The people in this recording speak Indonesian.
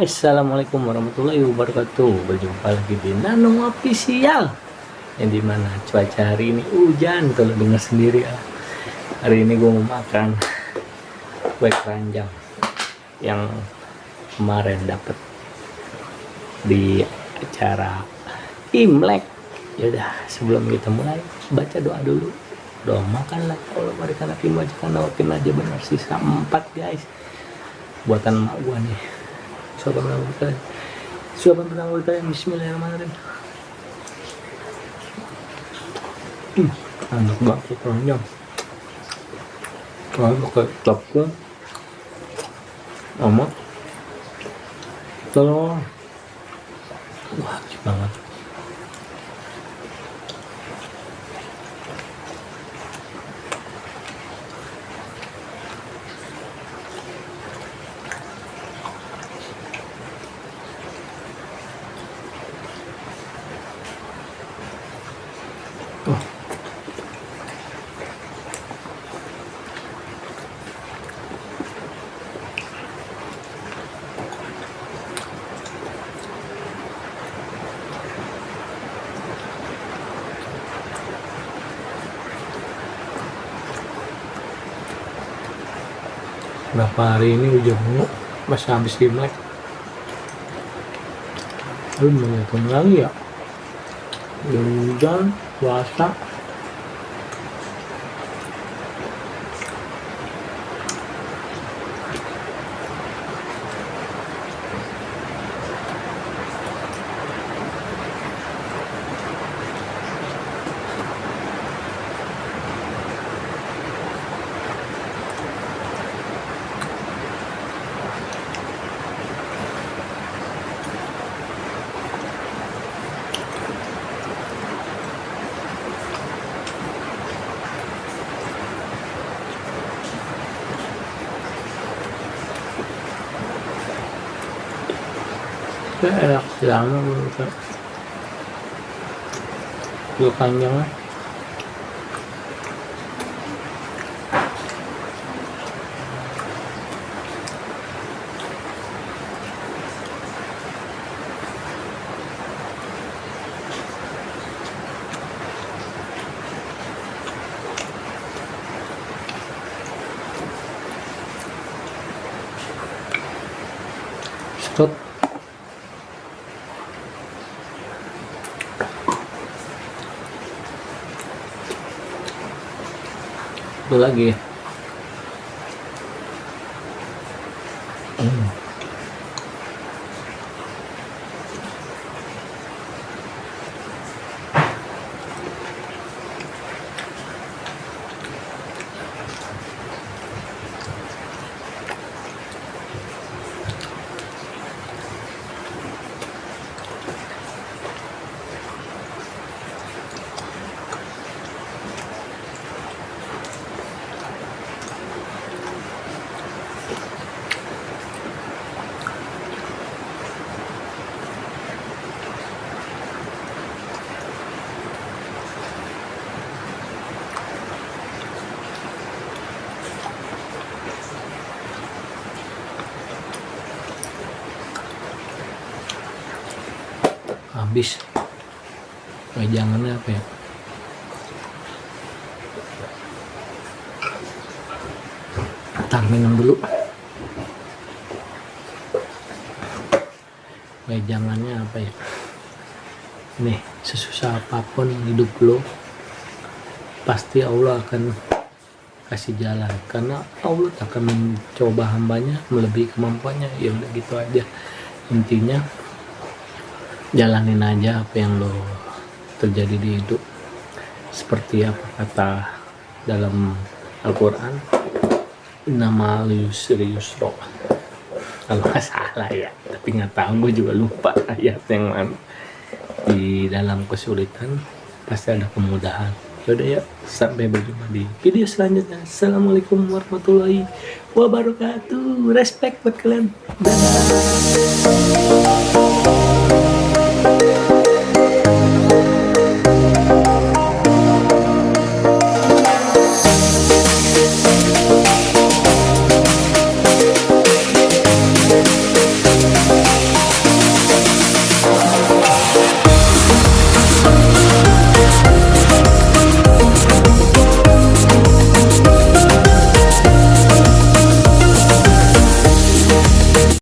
guys, assalamualaikum warahmatullahi wabarakatuh. Berjumpa lagi di Nano Official. Yang dimana cuaca hari ini hujan, kalau dengar sendiri ya. Hari ini gue mau makan kue keranjang yang kemarin dapat di acara Imlek. Yaudah, sebelum kita mulai baca doa dulu. Doa makanlah kalau mereka nanti majikan nawakin aja benar sisa 4 guys. Buatan mak gua nih. Suapan pertama kali bismillahirrahmanirrahim. Enak banget keranjang. Kalau pakai tepung sama telur. Wah, enak banget. Berapa hari ini hujan mulu, masih habis Imlek. Belum menghitung lagi ya. Hujan, puasa. Enak lama bener. Kue keranjangnya sedot. Itu lagi. Habis. Jangannya apa ya? Ntar minum dulu. Jangannya apa ya? Nih, sesusah apapun hidup lo, pasti Allah akan kasih jalan, karena Allah akan mencoba hambanya melebihi kemampuannya. Ya udah gitu aja. Intinya jalanin aja apa yang lo terjadi di hidup, seperti apa kata dalam Al-Quran, nama yusro, kalau nggak salah ya, tapi nggak tahu, gue juga lupa ayat yang mana. Di dalam kesulitan pasti ada kemudahan. Yaudah ya, sampai berjumpa di video selanjutnya. Assalamualaikum warahmatullahi wabarakatuh. Respect buat kalian. Dadah.